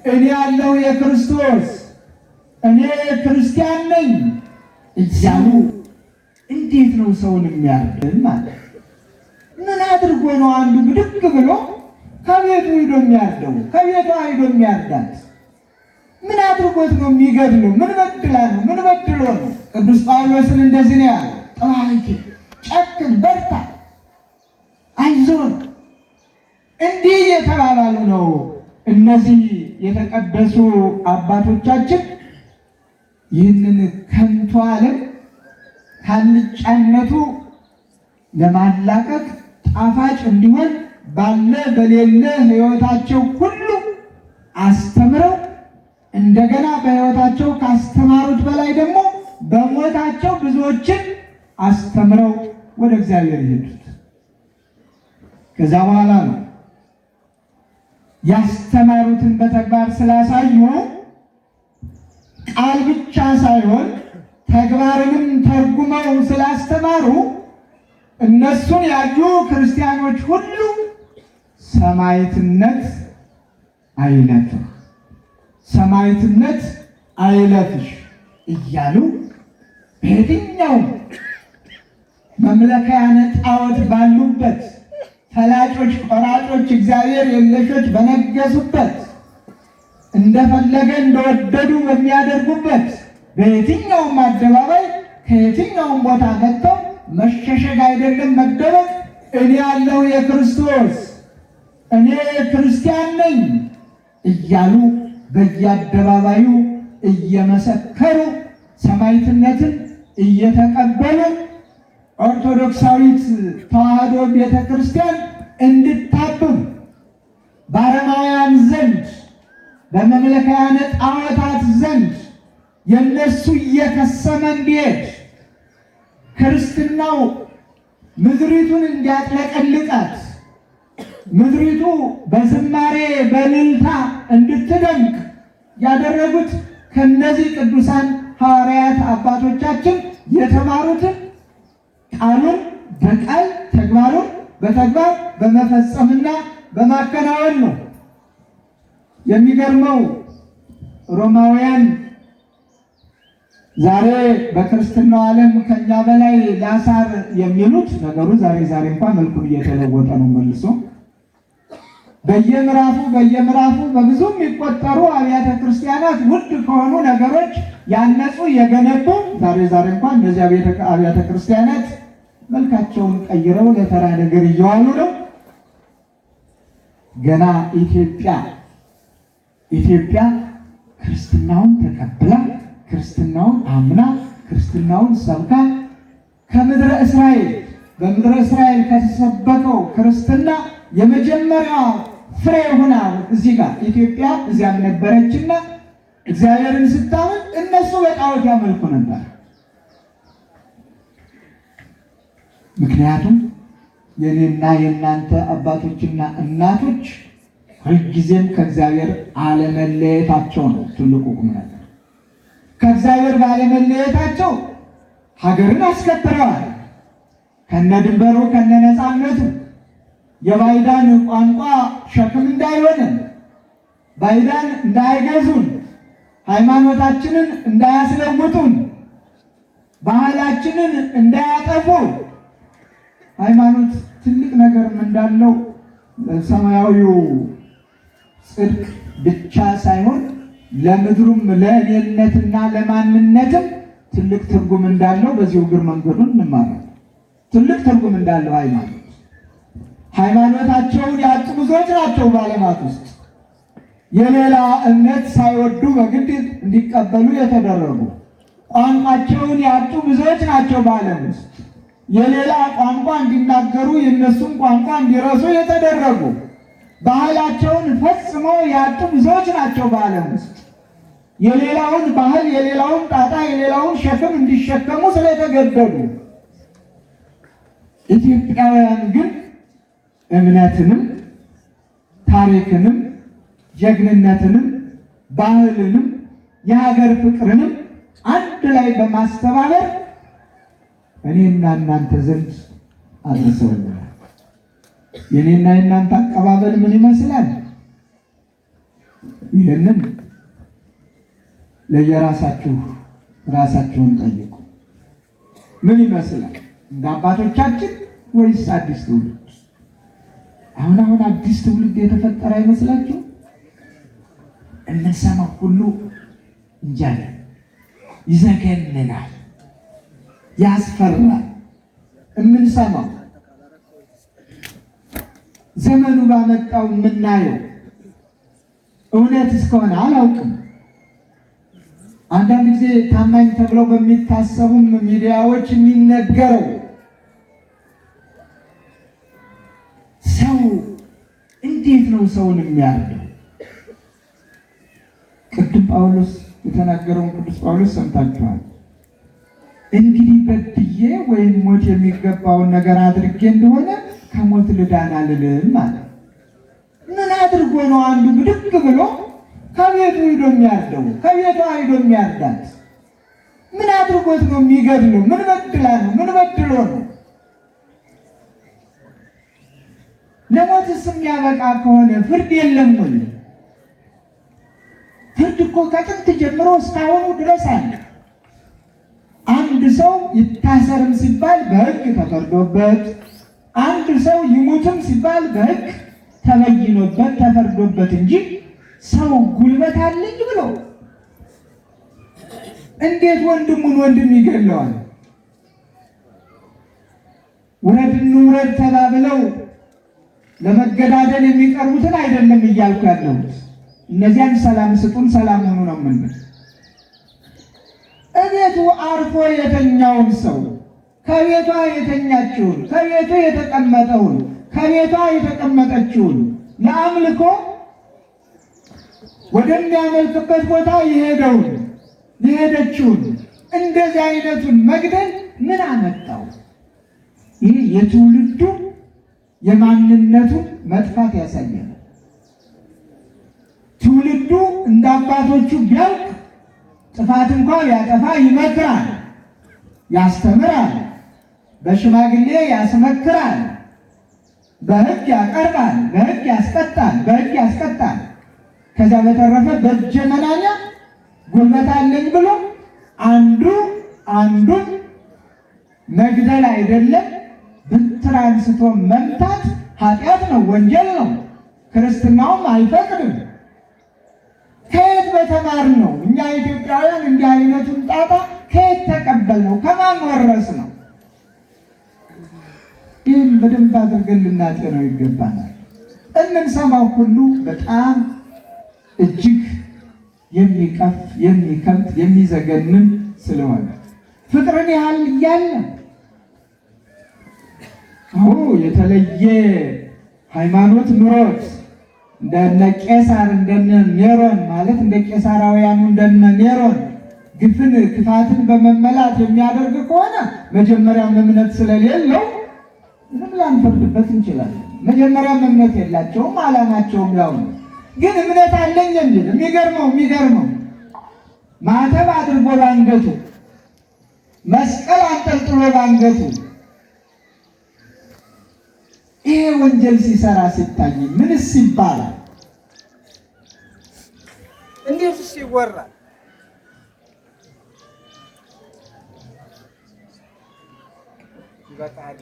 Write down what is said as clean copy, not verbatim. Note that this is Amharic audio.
እኔ ያለው የክርስቶስ እኔ ክርስቲያን ነኝ እያሉ እንዴት ነው ሰውን የሚያርድን ማለት? ምን አድርጎ ነው አንዱ ብድግ ብሎ ከቤቱ ሄዶ የሚያርደው? ከቤቱ ሄዶ የሚያርዳት ምን አድርጎት ነው የሚገድለው? ምን በድላ ነው? ምን በድሎ ነው? ቅዱስ ጳውሎስን እንደዚህ ነው ያለው፣ ጠባቂ ጨክን፣ በርታ፣ አይዞን። እንዲህ የተባባሉ ነው እነዚህ የተቀደሱ አባቶቻችን ይህንን ከንቱ ዓለም ካልጫነቱ ለማላቀቅ ጣፋጭ እንዲሆን ባለ በሌለ ሕይወታቸው ሁሉ አስተምረው እንደገና በሕይወታቸው ካስተማሩት በላይ ደግሞ በሞታቸው ብዙዎችን አስተምረው ወደ እግዚአብሔር ይሄዱት። ከዛ በኋላ ነው ያስተማሩትን በተግባር ስላሳዩ ቃል ብቻ ሳይሆን ተግባርንም ተርጉመው ስላስተማሩ እነሱን ያዩ ክርስቲያኖች ሁሉ ሰማዕትነት አይለፍህ፣ ሰማዕትነት አይለፍሽ እያሉ በየትኛው መምለኪያነ ጣዖት ባሉበት፣ ፈላጮች ቆራጮች እግዚአብሔር የለሾች በነገሱበት፣ እንደፈለገ እንደወደዱ በሚያደርጉበት በየትኛውም አደባባይ ከየትኛውም ቦታ መጥተው መሸሸግ አይደለም መደበቅ፣ እኔ ያለው የክርስቶስ እኔ ክርስቲያን ነኝ እያሉ በየአደባባዩ እየመሰከሩ ሰማዕትነትን እየተቀበሉ ኦርቶዶክሳዊት ተዋሕዶ ቤተ ክርስቲያን እንድታብብ በአረማውያን ዘንድ በመምለኪያነ ጣዖታት ዘንድ የነሱ እየከሰመ እንዲሄድ ክርስትናው ምድሪቱን እንዲያጥለቀልቃት ምድሪቱ በዝማሬ በእልልታ እንድትደምቅ ያደረጉት ከነዚህ ቅዱሳን ሐዋርያት አባቶቻችን የተማሩትን ቃሉን በቃል ተግባሩን በተግባር በመፈጸምና በማከናወን ነው። የሚገርመው ሮማውያን ዛሬ በክርስትናው ዓለም ከኛ በላይ ላሳር የሚሉት ነገሩ ዛሬ እንኳን መልኩን እየተለወጠ ነው። መልሶ በየምዕራፉ በብዙ የሚቆጠሩ አብያተ ክርስቲያናት ውድ ከሆኑ ነገሮች ያነጹ የገነቡ ዛሬ እንኳን እነዚህ አብያተ ክርስቲያናት መልካቸውን ቀይረው ለተራ ነገር እየዋሉ ነው። ገና ኢትዮጵያ ክርስትናውን ተቀብላ ክርስትናውን አምና ክርስትናውን ሰብካ በምድረ እስራኤል ከተሰበከው ክርስትና የመጀመሪያ ፍሬ ሆና እዚህ ጋር ኢትዮጵያ እዚያም ነበረችና እግዚአብሔርን ስታምን እነሱ በጣዖት ያመልኩ ነበር። ምክንያቱም የኔና የእናንተ አባቶችና እናቶች ሁልጊዜም ከእግዚአብሔር አለመለየታቸው ነው ትልቁ ቁም ነገር። ከእግዚአብሔር ባለመለየታቸው ሀገርን አስከብረዋል። ከነድንበሩ ከነነፃነቱ የባዕዳን ቋንቋ ሸክም እንዳይሆንን፣ ባዕዳን እንዳይገዙን፣ ሃይማኖታችንን እንዳያስለውጡን፣ ባህላችንን እንዳያጠፉ ሃይማኖት ትልቅ ነገርም እንዳለው ሰማያዊው ጽድቅ ብቻ ሳይሆን ለምድሩም ለእኔነትና ለማንነትም ትልቅ ትርጉም እንዳለው በዚሁ እግር መንገዱን እንማራለን። ትልቅ ትርጉም እንዳለው ሃይማኖታቸውን ያጡ ብዙዎች ናቸው በዓለማት ውስጥ የሌላ እምነት ሳይወዱ በግድ እንዲቀበሉ የተደረጉ። ቋንቋቸውን ያጡ ብዙዎች ናቸው በዓለም ውስጥ የሌላ ቋንቋ እንዲናገሩ የእነሱን ቋንቋ እንዲረሱ የተደረጉ። ባህላቸውን ፈጽሞ ያጡ ብዙዎች ናቸው በዓለም ውስጥ የሌላውን ባህል የሌላውን ጣጣ የሌላውን ሸክም እንዲሸከሙ ስለተገደዱ። ኢትዮጵያውያን ግን እምነትንም ታሪክንም ጀግንነትንም ባህልንም የሀገር ፍቅርንም አንድ ላይ በማስተባበር እኔና እናንተ ዘንድ አድርሰውልናል። የኔና የእናንተ አቀባበል ምን ይመስላል? ይህንን ለየራሳችሁ ራሳችሁን ጠይቁ። ምን ይመስላል? እንደ አባቶቻችን ወይስ አዲስ ትውልድ? አሁን አዲስ ትውልድ የተፈጠረ አይመስላችሁ? እንሰማው ሁሉ እንጃለ ይዘገንናል፣ ያስፈራል። የምንሰማው ዘመኑ ባመጣው የምናየው እውነት እስከሆነ አላውቅም። አንዳንድ ጊዜ ታማኝ ተብለው በሚታሰቡም ሚዲያዎች የሚነገረው ሰው እንዴት ነው ሰውን የሚያርደው? ቅዱስ ጳውሎስ የተናገረውን ቅዱስ ጳውሎስ ሰምታችኋል። እንግዲህ በድዬ ወይም ሞት የሚገባውን ነገር አድርጌ እንደሆነ ከሞት ልዳን አልልም ማለት። ምን አድርጎ ነው አንዱ ብድግ ብሎ ከቤቱ ሂዶ የሚያርደው? ከቤቱ ሂዶ የሚያርዳት ምን አድርጎት ነው የሚገድለው? ምን በድላ ነው? ምን በድሎ ነው? ለሞትስ የሚያበቃ ከሆነ ፍርድ የለም ወይ? ፍርድ እኮ ከጥንት ጀምሮ እስካሁኑ ድረስ አለ። አንድ ሰው ይታሰርም ሲባል በሕግ ተፈርዶበት፣ አንድ ሰው ይሙትም ሲባል በሕግ ተበይኖበት ተፈርዶበት እንጂ ሰው ጉልበት አለኝ ብሎ እንዴት ወንድሙን ወንድም ይገለዋል? ውረድ እንውረድ ተባብለው ለመገዳደል የሚቀርቡትን አይደለም እያልኩ ያለሁት። እነዚያን ሰላም ስጡን፣ ሰላም ሆኑ ነው የምንል። እቤቱ አርፎ የተኛውን ሰው ከቤቷ የተኛችውን፣ ከቤቱ የተቀመጠውን፣ ከቤቷ የተቀመጠችውን ለአምልኮ ወደሚያመልክበት ቦታ የሄደችውን እንደዚህ አይነቱን መግደል ምን አመጣው? ይህ የትውልዱ የማንነቱን መጥፋት ያሳያል። ትውልዱ እንደ አባቶቹ ቢያውቅ ጥፋት እንኳን ቢያጠፋ ይመክራል፣ ያስተምራል፣ በሽማግሌ ያስመክራል፣ በሕግ ያቀርባል፣ በሕግ ያስቀጣል፣ በሕግ ያስቀጣል። ከዛ በተረፈ በእጀ መናኛ ጉልበት አለኝ ብሎ አንዱን መግደል አይደለም በትር አንስቶ መምታት ኃጢአት ነው፣ ወንጀል ነው። ክርስትናውም አይፈቅድም። ከየት በተማር ነው? እኛ ኢትዮጵያውያን እንዲህ አይነቱን ጣጣ ከየት ተቀበል ነው? ከማን ወረስ ነው? ይህን በደንብ አድርገን ልናጤነው ይገባናል። የምንሰማው ሁሉ በጣም እጅግ የሚቀፍ የሚከብድ የሚዘገንን ስለሆነ ፍቅርን ያህል እያለ የተለየ ሃይማኖት ኑሮት እንደነ ቄሳር እንደነ ኔሮን ማለት እንደ ቄሳራውያኑ እንደነ ኔሮን ክፋትን በመመላት የሚያደርግ ከሆነ መጀመሪያም እምነት ስለሌለው ምንም ላንፈርድበት እንችላለን። መጀመሪያም እምነት የላቸውም፣ ዓላማቸውም ያው ነው። ግን እምነት አለኝ የሚል የሚገርመው ማተብ አድርጎ ባንገቱ፣ መስቀል አንጠልጥሎ ባንገቱ ይሄ ወንጀል ሲሰራ ሲታይ ምንስ ይባላል? እንዴትስ ይወራል? ይበቃል።